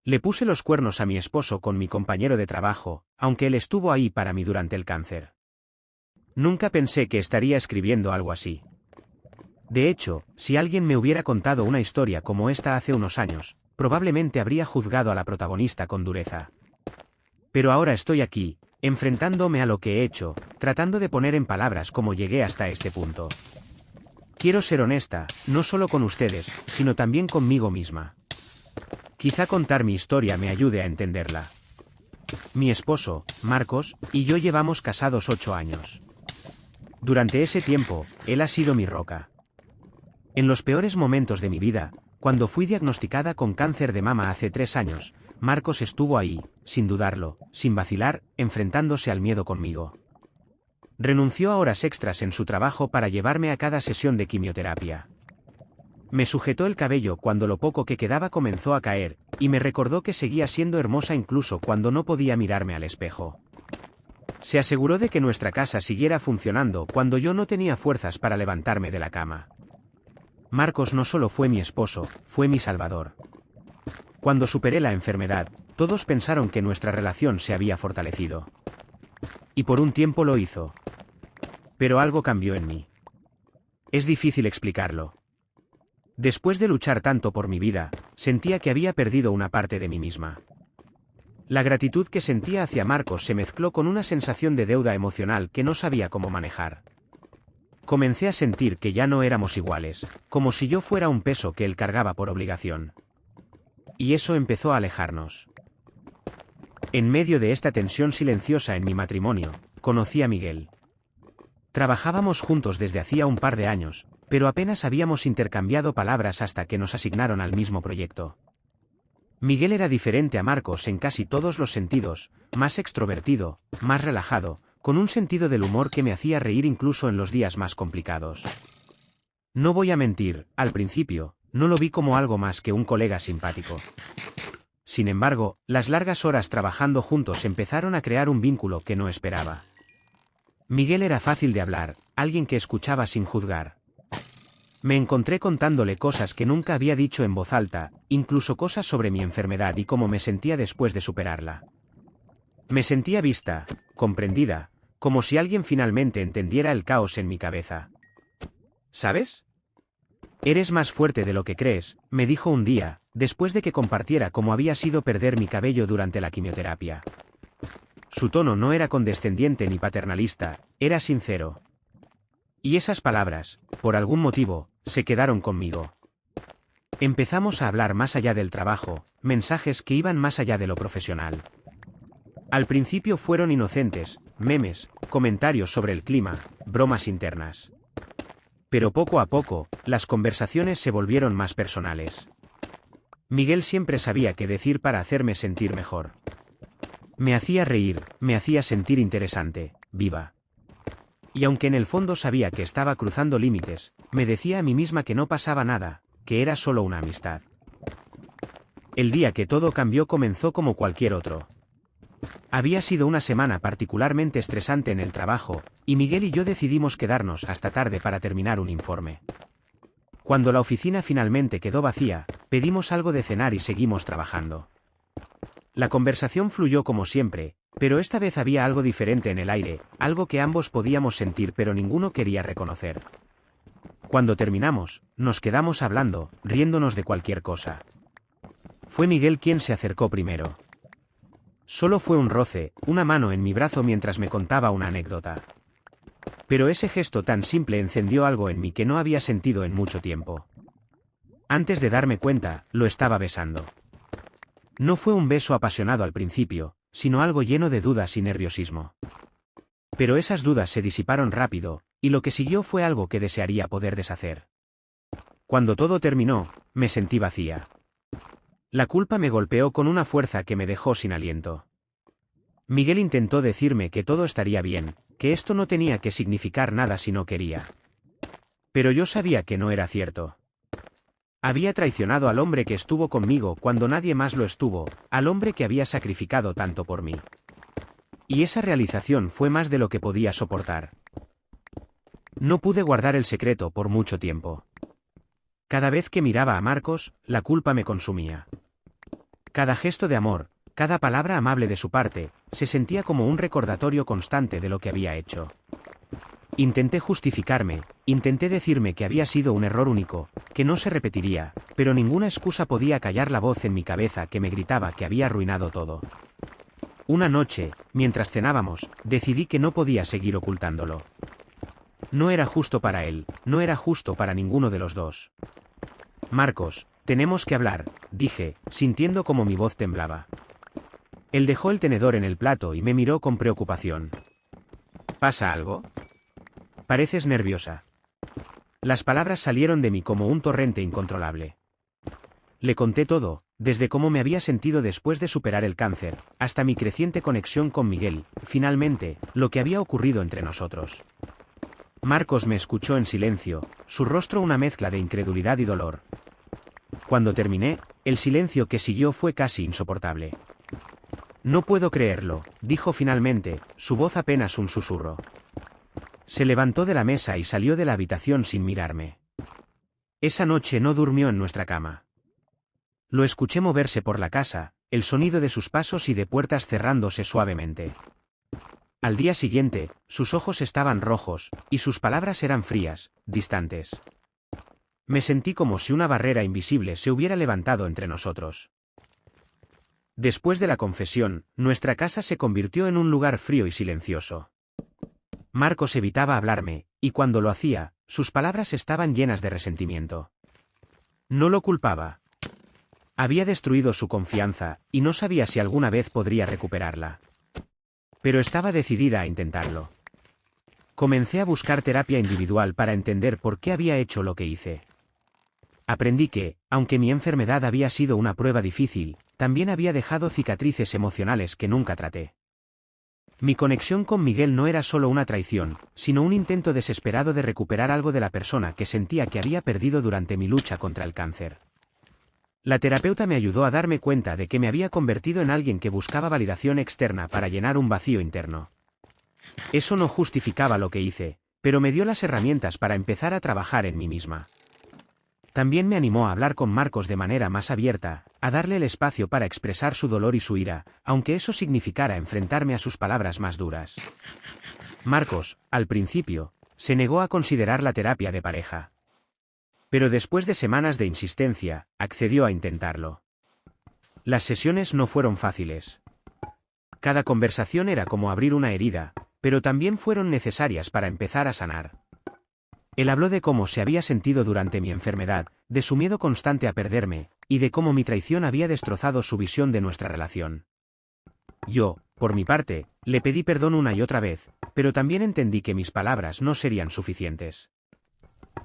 Le puse los cuernos a mi esposo con mi compañero de trabajo, aunque él estuvo ahí para mí durante el cáncer. Nunca pensé que estaría escribiendo algo así. De hecho, si alguien me hubiera contado una historia como esta hace unos años, probablemente habría juzgado a la protagonista con dureza. Pero ahora estoy aquí, enfrentándome a lo que he hecho, tratando de poner en palabras cómo llegué hasta este punto. Quiero ser honesta, no solo con ustedes, sino también conmigo misma. Quizá contar mi historia me ayude a entenderla. Mi esposo, Marcos, y yo llevamos casados 8 años. Durante ese tiempo, él ha sido mi roca. En los peores momentos de mi vida, cuando fui diagnosticada con cáncer de mama hace 3 años, Marcos estuvo ahí, sin dudarlo, sin vacilar, enfrentándose al miedo conmigo. Renunció a horas extras en su trabajo para llevarme a cada sesión de quimioterapia. Me sujetó el cabello cuando lo poco que quedaba comenzó a caer, y me recordó que seguía siendo hermosa incluso cuando no podía mirarme al espejo. Se aseguró de que nuestra casa siguiera funcionando cuando yo no tenía fuerzas para levantarme de la cama. Marcos no solo fue mi esposo, fue mi salvador. Cuando superé la enfermedad, todos pensaron que nuestra relación se había fortalecido. Y por un tiempo lo hizo. Pero algo cambió en mí. Es difícil explicarlo. Después de luchar tanto por mi vida, sentía que había perdido una parte de mí misma. La gratitud que sentía hacia Marcos se mezcló con una sensación de deuda emocional que no sabía cómo manejar. Comencé a sentir que ya no éramos iguales, como si yo fuera un peso que él cargaba por obligación. Y eso empezó a alejarnos. En medio de esta tensión silenciosa en mi matrimonio, conocí a Miguel. Trabajábamos juntos desde hacía un par de años, pero apenas habíamos intercambiado palabras hasta que nos asignaron al mismo proyecto. Miguel era diferente a Marcos en casi todos los sentidos, más extrovertido, más relajado, con un sentido del humor que me hacía reír incluso en los días más complicados. No voy a mentir, al principio, no lo vi como algo más que un colega simpático. Sin embargo, las largas horas trabajando juntos empezaron a crear un vínculo que no esperaba. Miguel era fácil de hablar, alguien que escuchaba sin juzgar. Me encontré contándole cosas que nunca había dicho en voz alta, incluso cosas sobre mi enfermedad y cómo me sentía después de superarla. Me sentía vista, comprendida, como si alguien finalmente entendiera el caos en mi cabeza. ¿Sabes? Eres más fuerte de lo que crees, me dijo un día, después de que compartiera cómo había sido perder mi cabello durante la quimioterapia. Su tono no era condescendiente ni paternalista, era sincero. Y esas palabras, por algún motivo, se quedaron conmigo. Empezamos a hablar más allá del trabajo, mensajes que iban más allá de lo profesional. Al principio fueron inocentes, memes, comentarios sobre el clima, bromas internas. Pero poco a poco, las conversaciones se volvieron más personales. Miguel siempre sabía qué decir para hacerme sentir mejor. Me hacía reír, me hacía sentir interesante, viva. Y aunque en el fondo sabía que estaba cruzando límites, me decía a mí misma que no pasaba nada, que era solo una amistad. El día que todo cambió comenzó como cualquier otro. Había sido una semana particularmente estresante en el trabajo, y Miguel y yo decidimos quedarnos hasta tarde para terminar un informe. Cuando la oficina finalmente quedó vacía, pedimos algo de cenar y seguimos trabajando. La conversación fluyó como siempre, pero esta vez había algo diferente en el aire, algo que ambos podíamos sentir pero ninguno quería reconocer. Cuando terminamos, nos quedamos hablando, riéndonos de cualquier cosa. Fue Miguel quien se acercó primero. Solo fue un roce, una mano en mi brazo mientras me contaba una anécdota. Pero ese gesto tan simple encendió algo en mí que no había sentido en mucho tiempo. Antes de darme cuenta, lo estaba besando. No fue un beso apasionado al principio, sino algo lleno de dudas y nerviosismo. Pero esas dudas se disiparon rápido, y lo que siguió fue algo que desearía poder deshacer. Cuando todo terminó, me sentí vacía. La culpa me golpeó con una fuerza que me dejó sin aliento. Miguel intentó decirme que todo estaría bien, que esto no tenía que significar nada si no quería. Pero yo sabía que no era cierto. Había traicionado al hombre que estuvo conmigo cuando nadie más lo estuvo, al hombre que había sacrificado tanto por mí. Y esa realización fue más de lo que podía soportar. No pude guardar el secreto por mucho tiempo. Cada vez que miraba a Marcos, la culpa me consumía. Cada gesto de amor, cada palabra amable de su parte, se sentía como un recordatorio constante de lo que había hecho. Intenté justificarme, intenté decirme que había sido un error único, que no se repetiría, pero ninguna excusa podía callar la voz en mi cabeza que me gritaba que había arruinado todo. Una noche, mientras cenábamos, decidí que no podía seguir ocultándolo. No era justo para él, no era justo para ninguno de los dos. Marcos, tenemos que hablar, dije, sintiendo como mi voz temblaba. Él dejó el tenedor en el plato y me miró con preocupación. ¿Pasa algo? Pareces nerviosa. Las palabras salieron de mí como un torrente incontrolable. Le conté todo, desde cómo me había sentido después de superar el cáncer, hasta mi creciente conexión con Miguel, finalmente, lo que había ocurrido entre nosotros. Marcos me escuchó en silencio, su rostro una mezcla de incredulidad y dolor. Cuando terminé, el silencio que siguió fue casi insoportable. No puedo creerlo, dijo finalmente, su voz apenas un susurro. Se levantó de la mesa y salió de la habitación sin mirarme. Esa noche no durmió en nuestra cama. Lo escuché moverse por la casa, el sonido de sus pasos y de puertas cerrándose suavemente. Al día siguiente, sus ojos estaban rojos, y sus palabras eran frías, distantes. Me sentí como si una barrera invisible se hubiera levantado entre nosotros. Después de la confesión, nuestra casa se convirtió en un lugar frío y silencioso. Marcos evitaba hablarme, y cuando lo hacía, sus palabras estaban llenas de resentimiento. No lo culpaba. Había destruido su confianza, y no sabía si alguna vez podría recuperarla. Pero estaba decidida a intentarlo. Comencé a buscar terapia individual para entender por qué había hecho lo que hice. Aprendí que, aunque mi enfermedad había sido una prueba difícil, también había dejado cicatrices emocionales que nunca traté. Mi conexión con Miguel no era solo una traición, sino un intento desesperado de recuperar algo de la persona que sentía que había perdido durante mi lucha contra el cáncer. La terapeuta me ayudó a darme cuenta de que me había convertido en alguien que buscaba validación externa para llenar un vacío interno. Eso no justificaba lo que hice, pero me dio las herramientas para empezar a trabajar en mí misma. También me animó a hablar con Marcos de manera más abierta, a darle el espacio para expresar su dolor y su ira, aunque eso significara enfrentarme a sus palabras más duras. Marcos, al principio, se negó a considerar la terapia de pareja. Pero después de semanas de insistencia, accedió a intentarlo. Las sesiones no fueron fáciles. Cada conversación era como abrir una herida, pero también fueron necesarias para empezar a sanar. Él habló de cómo se había sentido durante mi enfermedad, de su miedo constante a perderme, y de cómo mi traición había destrozado su visión de nuestra relación. Yo, por mi parte, le pedí perdón una y otra vez, pero también entendí que mis palabras no serían suficientes.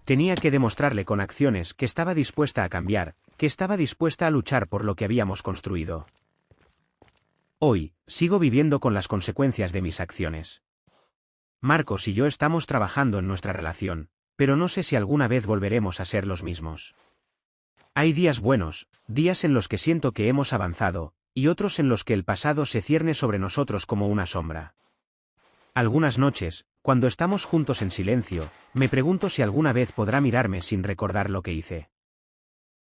Tenía que demostrarle con acciones que estaba dispuesta a cambiar, que estaba dispuesta a luchar por lo que habíamos construido. Hoy, sigo viviendo con las consecuencias de mis acciones. Marcos y yo estamos trabajando en nuestra relación, pero no sé si alguna vez volveremos a ser los mismos. Hay días buenos, días en los que siento que hemos avanzado, y otros en los que el pasado se cierne sobre nosotros como una sombra. Algunas noches, cuando estamos juntos en silencio, me pregunto si alguna vez podrá mirarme sin recordar lo que hice.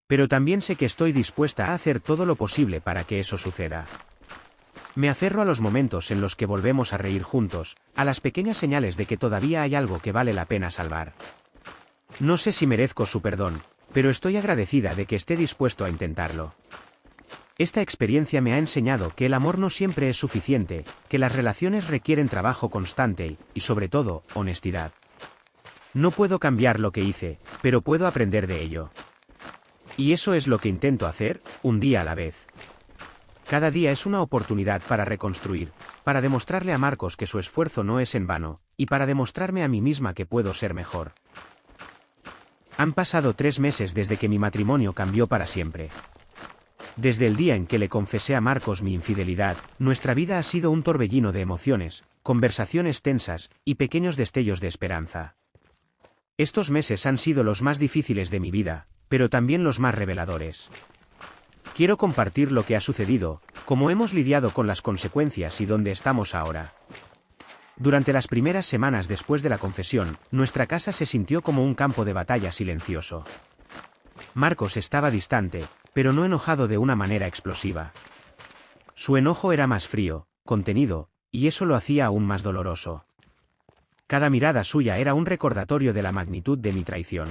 Pero también sé que estoy dispuesta a hacer todo lo posible para que eso suceda. Me aferro a los momentos en los que volvemos a reír juntos, a las pequeñas señales de que todavía hay algo que vale la pena salvar. No sé si merezco su perdón, pero estoy agradecida de que esté dispuesto a intentarlo. Esta experiencia me ha enseñado que el amor no siempre es suficiente, que las relaciones requieren trabajo constante y, sobre todo, honestidad. No puedo cambiar lo que hice, pero puedo aprender de ello. Y eso es lo que intento hacer, un día a la vez. Cada día es una oportunidad para reconstruir, para demostrarle a Marcos que su esfuerzo no es en vano, y para demostrarme a mí misma que puedo ser mejor. Han pasado 3 meses desde que mi matrimonio cambió para siempre. Desde el día en que le confesé a Marcos mi infidelidad, nuestra vida ha sido un torbellino de emociones, conversaciones tensas, y pequeños destellos de esperanza. Estos meses han sido los más difíciles de mi vida, pero también los más reveladores. Quiero compartir lo que ha sucedido, cómo hemos lidiado con las consecuencias y dónde estamos ahora. Durante las primeras semanas después de la confesión, nuestra casa se sintió como un campo de batalla silencioso. Marcos estaba distante, pero no enojado de una manera explosiva. Su enojo era más frío, contenido, y eso lo hacía aún más doloroso. Cada mirada suya era un recordatorio de la magnitud de mi traición.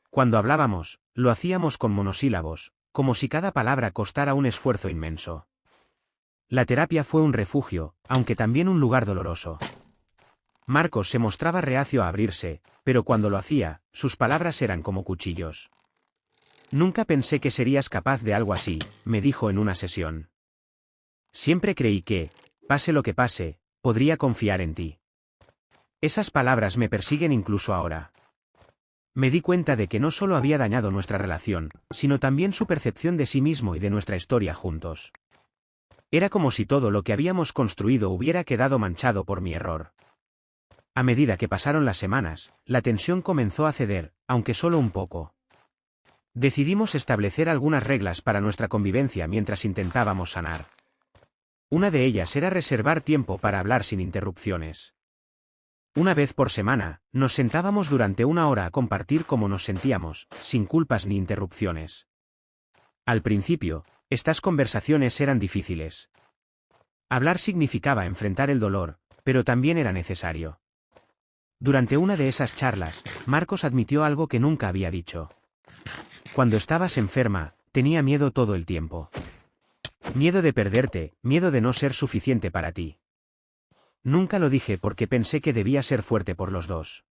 Cuando hablábamos, lo hacíamos con monosílabos, como si cada palabra costara un esfuerzo inmenso. La terapia fue un refugio, aunque también un lugar doloroso. Marcos se mostraba reacio a abrirse, pero cuando lo hacía, sus palabras eran como cuchillos. Nunca pensé que serías capaz de algo así, me dijo en una sesión. Siempre creí que, pase lo que pase, podría confiar en ti. Esas palabras me persiguen incluso ahora. Me di cuenta de que no solo había dañado nuestra relación, sino también su percepción de sí mismo y de nuestra historia juntos. Era como si todo lo que habíamos construido hubiera quedado manchado por mi error. A medida que pasaron las semanas, la tensión comenzó a ceder, aunque solo un poco. Decidimos establecer algunas reglas para nuestra convivencia mientras intentábamos sanar. Una de ellas era reservar tiempo para hablar sin interrupciones. Una vez por semana, nos sentábamos durante una hora a compartir cómo nos sentíamos, sin culpas ni interrupciones. Al principio, estas conversaciones eran difíciles. Hablar significaba enfrentar el dolor, pero también era necesario. Durante una de esas charlas, Marcos admitió algo que nunca había dicho. Cuando estabas enferma, tenía miedo todo el tiempo. Miedo de perderte, miedo de no ser suficiente para ti. Nunca lo dije porque pensé que debía ser fuerte por los dos.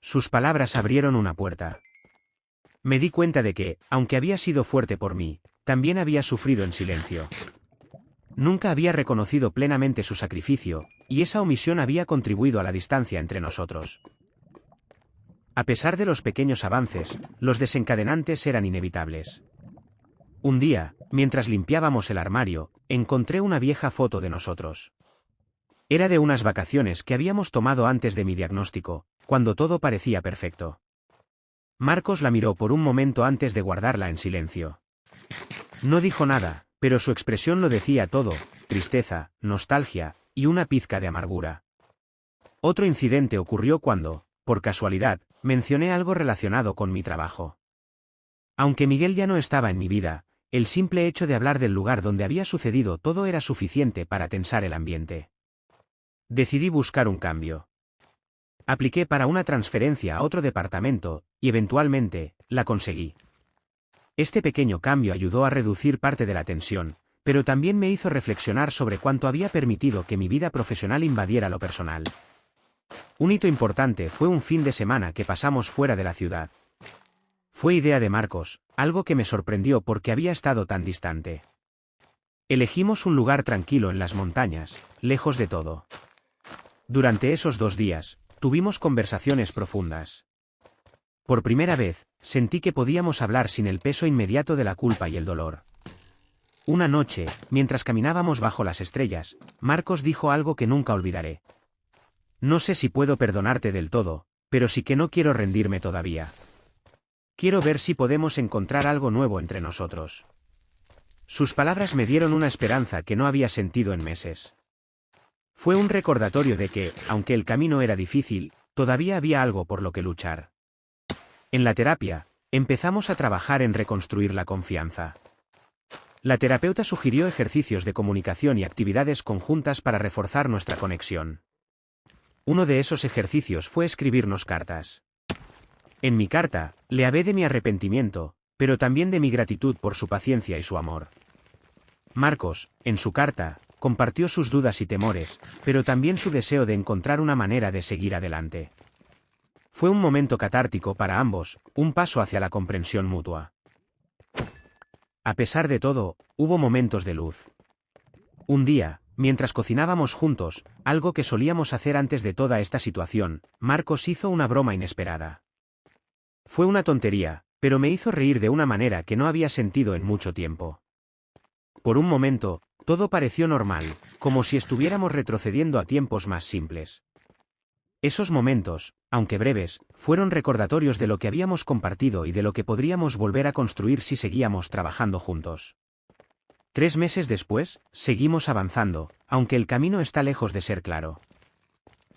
Sus palabras abrieron una puerta. Me di cuenta de que, aunque había sido fuerte por mí, también había sufrido en silencio. Nunca había reconocido plenamente su sacrificio, y esa omisión había contribuido a la distancia entre nosotros. A pesar de los pequeños avances, los desencadenantes eran inevitables. Un día, mientras limpiábamos el armario, encontré una vieja foto de nosotros. Era de unas vacaciones que habíamos tomado antes de mi diagnóstico, cuando todo parecía perfecto. Marcos la miró por un momento antes de guardarla en silencio. No dijo nada, pero su expresión lo decía todo: tristeza, nostalgia, y una pizca de amargura. Otro incidente ocurrió cuando, por casualidad, mencioné algo relacionado con mi trabajo. Aunque Miguel ya no estaba en mi vida, el simple hecho de hablar del lugar donde había sucedido todo era suficiente para tensar el ambiente. Decidí buscar un cambio. Apliqué para una transferencia a otro departamento, y eventualmente, la conseguí. Este pequeño cambio ayudó a reducir parte de la tensión, pero también me hizo reflexionar sobre cuánto había permitido que mi vida profesional invadiera lo personal. Un hito importante fue un fin de semana que pasamos fuera de la ciudad. Fue idea de Marcos, algo que me sorprendió porque había estado tan distante. Elegimos un lugar tranquilo en las montañas, lejos de todo. Durante esos 2 días, tuvimos conversaciones profundas. Por primera vez, sentí que podíamos hablar sin el peso inmediato de la culpa y el dolor. Una noche, mientras caminábamos bajo las estrellas, Marcos dijo algo que nunca olvidaré. No sé si puedo perdonarte del todo, pero sí que no quiero rendirme todavía. Quiero ver si podemos encontrar algo nuevo entre nosotros. Sus palabras me dieron una esperanza que no había sentido en meses. Fue un recordatorio de que, aunque el camino era difícil, todavía había algo por lo que luchar. En la terapia, empezamos a trabajar en reconstruir la confianza. La terapeuta sugirió ejercicios de comunicación y actividades conjuntas para reforzar nuestra conexión. Uno de esos ejercicios fue escribirnos cartas. En mi carta, le hablé de mi arrepentimiento, pero también de mi gratitud por su paciencia y su amor. Marcos, en su carta, compartió sus dudas y temores, pero también su deseo de encontrar una manera de seguir adelante. Fue un momento catártico para ambos, un paso hacia la comprensión mutua. A pesar de todo, hubo momentos de luz. Un día, mientras cocinábamos juntos, algo que solíamos hacer antes de toda esta situación, Marcos hizo una broma inesperada. Fue una tontería, pero me hizo reír de una manera que no había sentido en mucho tiempo. Por un momento, todo pareció normal, como si estuviéramos retrocediendo a tiempos más simples. Esos momentos, aunque breves, fueron recordatorios de lo que habíamos compartido y de lo que podríamos volver a construir si seguíamos trabajando juntos. 3 meses después, seguimos avanzando, aunque el camino está lejos de ser claro.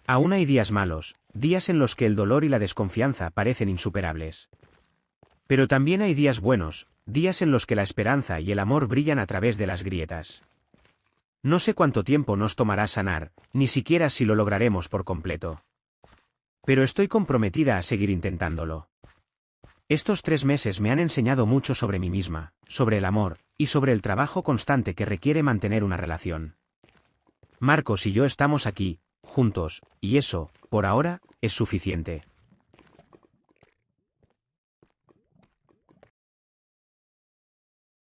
Aún hay días malos, días en los que el dolor y la desconfianza parecen insuperables. Pero también hay días buenos, días en los que la esperanza y el amor brillan a través de las grietas. No sé cuánto tiempo nos tomará sanar, ni siquiera si lo lograremos por completo. Pero estoy comprometida a seguir intentándolo. Estos 3 meses me han enseñado mucho sobre mí misma, sobre el amor, y sobre el trabajo constante que requiere mantener una relación. Marcos y yo estamos aquí, juntos, y eso, por ahora, es suficiente.